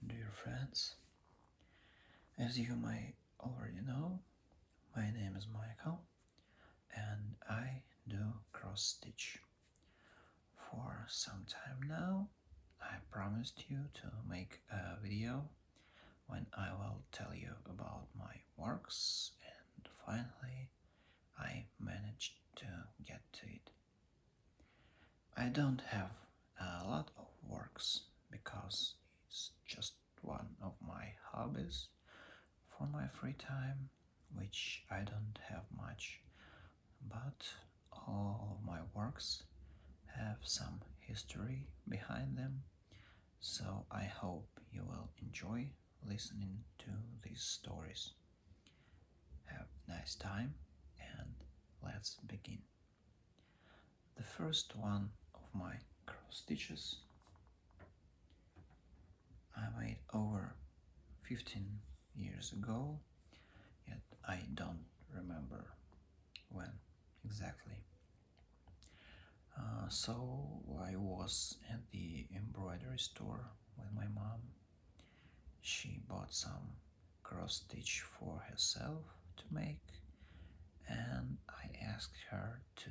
dear friends. As you may already know, my name is Michael and I do cross stitch. For some time now, I promised you to make a video when I will tell you about my works, and finally I managed to get to it. I don't have a lot of works because it's just one of my hobbies for my free time, which I don't have much, but all of my works have some history behind them, so I hope you will enjoy listening to these stories. Have a nice time and let's begin. The first one of my cross stitches I made over 15 years ago, yet I don't remember when exactly. So I was at the embroidery store with my mom. She bought some cross stitch for herself to make, and I asked her to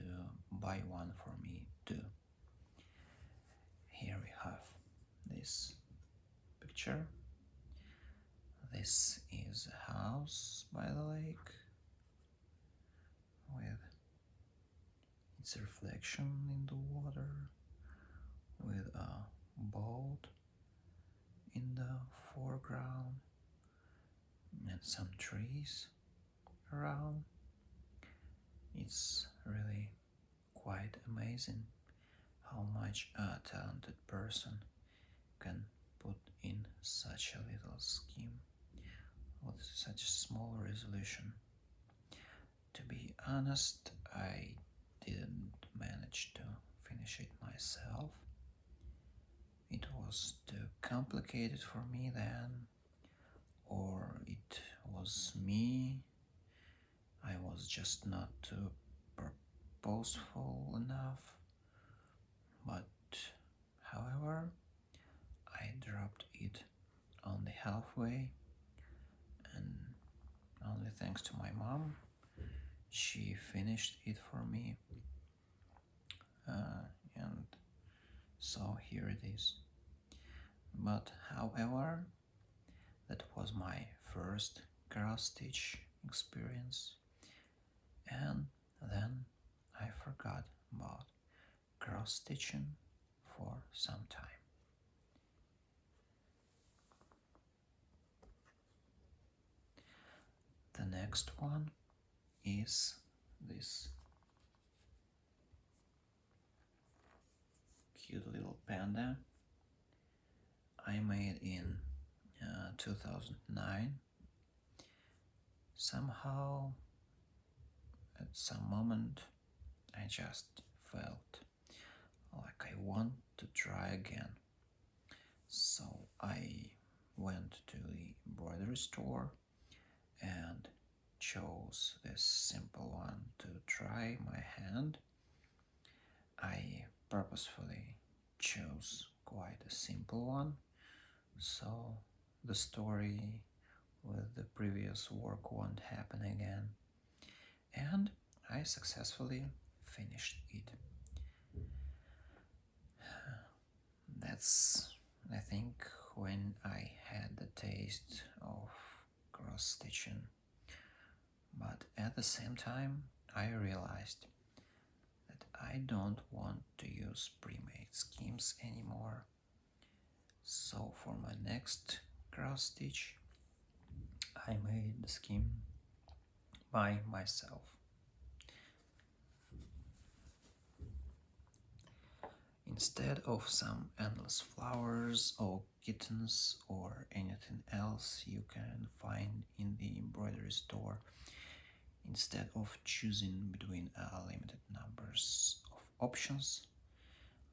buy one for me too. Here we have this picture. This is a house by the lake with its reflection in the water, with a boat in the foreground and some trees around. It's really quite amazing how much a talented person can put in such a little scheme with such a small resolution. To be honest, I didn't manage to finish it myself. It was too complicated for me then, or it was me. I was just not too purposeful enough. But however, I dropped it on the halfway, and only thanks to my mom, she finished it for me. And so here it is. But however, that was my first cross stitch experience, and then I forgot about cross stitching for some time. The next one is this cute little panda I made in 2009. Somehow, at some moment, I just felt like I want to try again. So I went to the embroidery store and chose this simple one to try my hand. I purposefully chose quite a simple one, so the story with the previous work won't happen again. And I successfully finished it. That's, I think, when I had the taste of cross stitching. But at the same time, I realized that I don't want to use pre-made schemes anymore. So for my next cross stitch, I made the scheme by myself. Instead of some endless flowers or kittens or anything else you can find in the embroidery store, instead of choosing between limited numbers of options,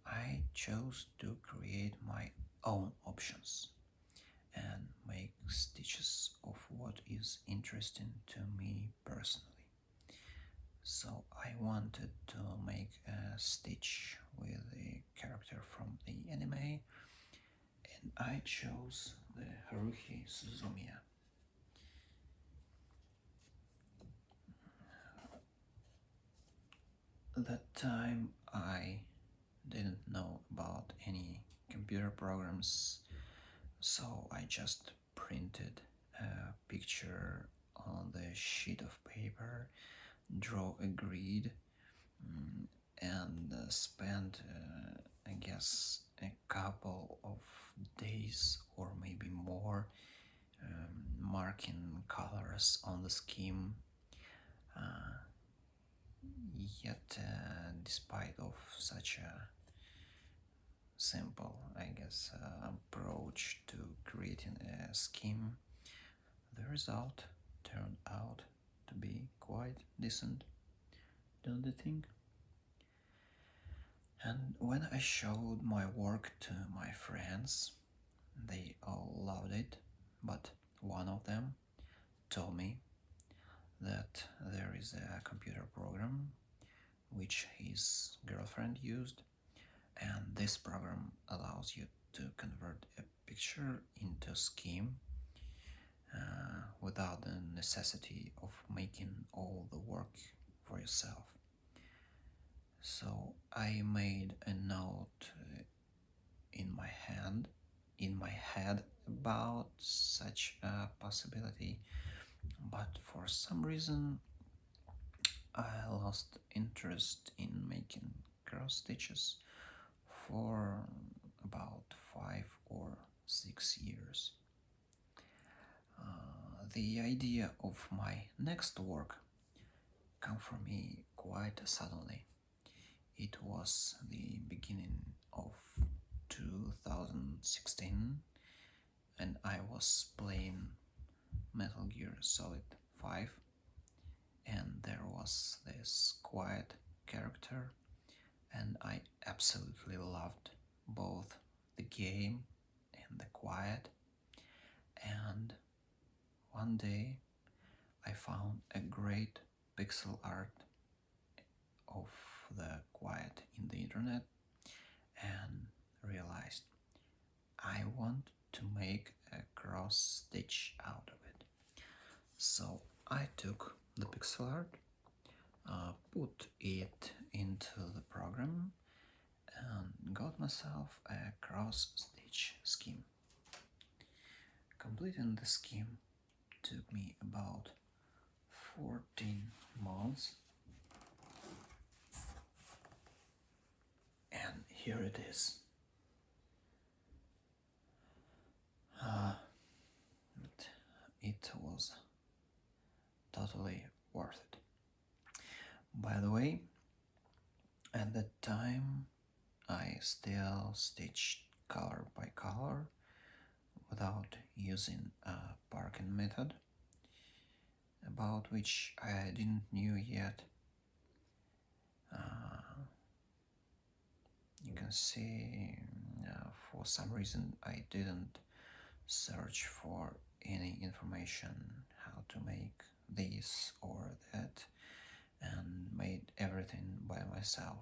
I chose to create my own options and make stitches of what is interesting to me personally. So I wanted to make a stitch with the character from the anime, and I chose the Haruhi Suzumiya. At that time I didn't know about any computer programs, so I just printed a picture on the sheet of paper, draw a grid, and spent, I guess, a couple of days or maybe more marking colors on the scheme. Yet, despite of such a simple, I guess, approach to creating a scheme, the result turned out to be quite decent, don't you think? And when I showed my work to my friends, they all loved it, but one of them told me that there is a computer program which his girlfriend used, and this program allows you to convert a picture into a scheme without the necessity of making all the work for yourself. So I made a note in my head about such a possibility, but for some reason I lost interest in making cross stitches for about 5 or 6 years. The idea of my next work came for me quite suddenly. It was the beginning of 2016, and I was playing Metal Gear Solid 5, and there was this quiet character, and I absolutely loved both the game and the quiet. And one day I found a great pixel art of the quiet in the internet and realized I want to make a cross stitch out of it. So I took the pixel art, put it into the program, and got myself a cross stitch scheme. Completing the scheme took me about 14 months, and here it is. It was totally worth it. By the way, at that time I still stitched color by color without using a parking method, about which I didn't know yet. You can see for some reason I didn't search for any information how to make this or that, and made everything by myself.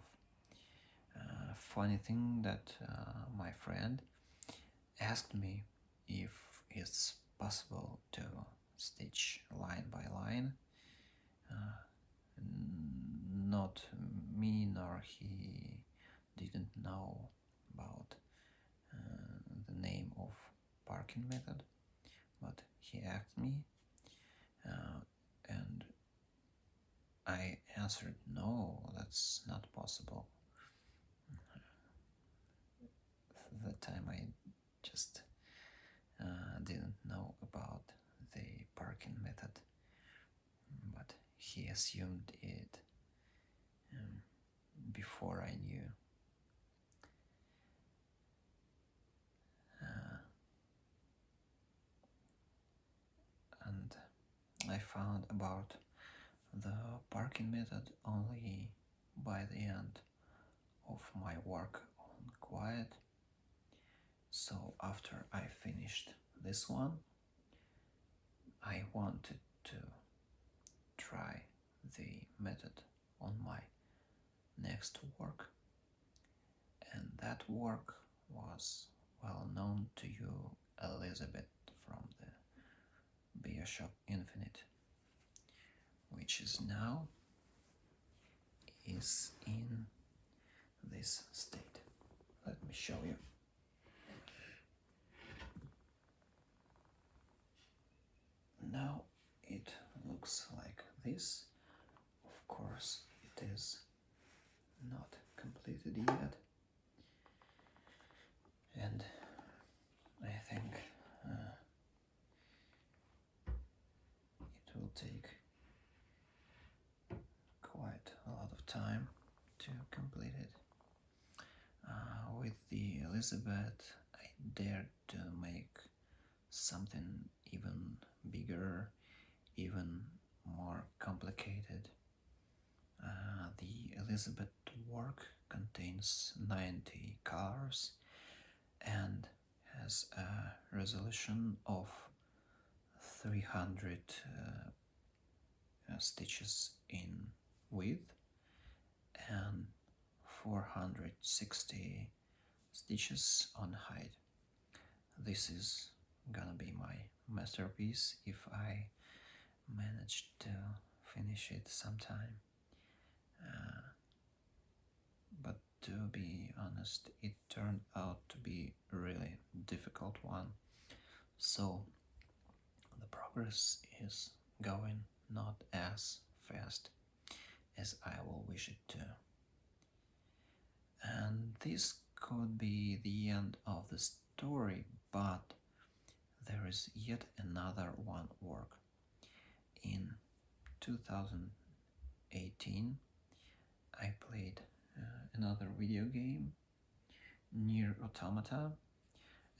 Funny thing that my friend asked me if it's possible to stitch line by line. Not me nor he didn't know about the name of parking method, but he asked me, and I answered no, that's not possible. At that time I just didn't know about the parking method, but he assumed it before I knew. And I found about the parking method only by the end of my work on quiet. So after I finished this one, I wanted to try the method on my next work, and that work was well known to you a Elizabeth from the BioShock Infinite, which is now is in this state. Let me show you. Now it looks like this. Of course, it is not completed yet, and I think it will take quite a lot of time to complete it. With the Elizabeth, I dared to make something even bigger, even more complicated. The Elizabeth work contains 90 colors and has a resolution of 300 stitches in width and 460 stitches on height. This is gonna be my masterpiece if I manage to finish it sometime. But to be honest, it turned out to be a really difficult one. So the progress is going not as fast as I will wish it to. And this could be the end of the story, but there is yet another one work. In 2018, I played another video game, Nier Automata,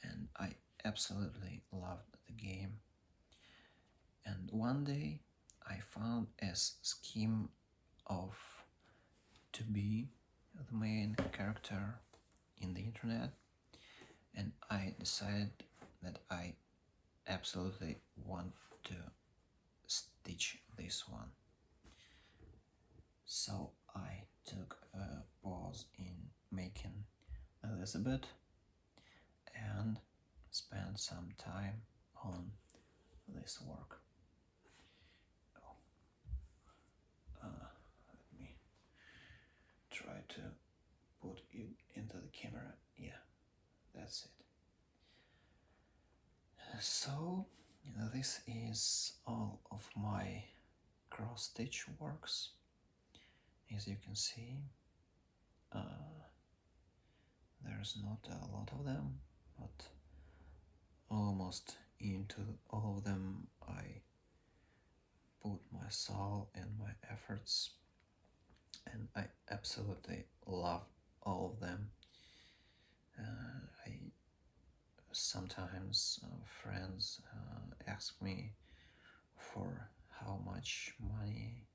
and I absolutely loved the game. And one day I found a scheme of to be the main character in the internet, and I decided that I absolutely want to stitch this one. So I took a pause in making Elizabeth and spent some time on this work. Let me try to put it into the camera. Yeah, that's it. So this is all of my cross stitch works. As you can see, there's not a lot of them, but almost into all of them I put my soul and my efforts, and I absolutely love all of them. Sometimes friends ask me for how much money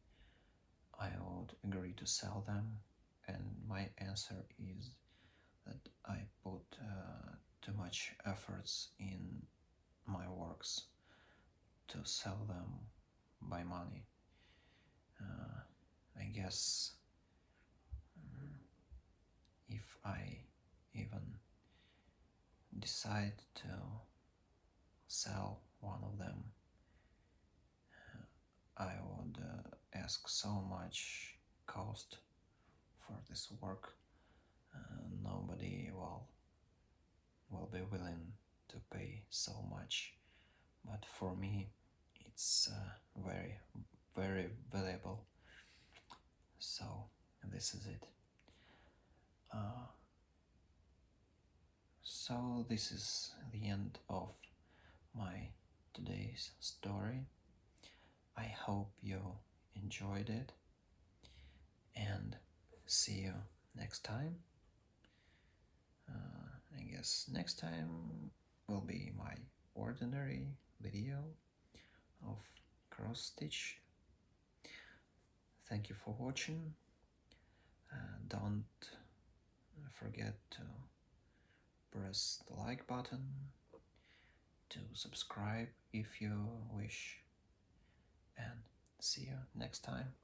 I would agree to sell them, and my answer is that I put too much efforts in my works to sell them by money. I guess if I even decide to sell one of them, I would ask so much cost for this work. Nobody will be willing to pay so much, but for me it's very, very valuable. So this is it. So this is the end of my today's story. I hope you enjoyed it, and see you next time. I guess next time will be my ordinary video of cross stitch. Thank you for watching. Don't forget to press the like button, to subscribe if you wish, and see you next time.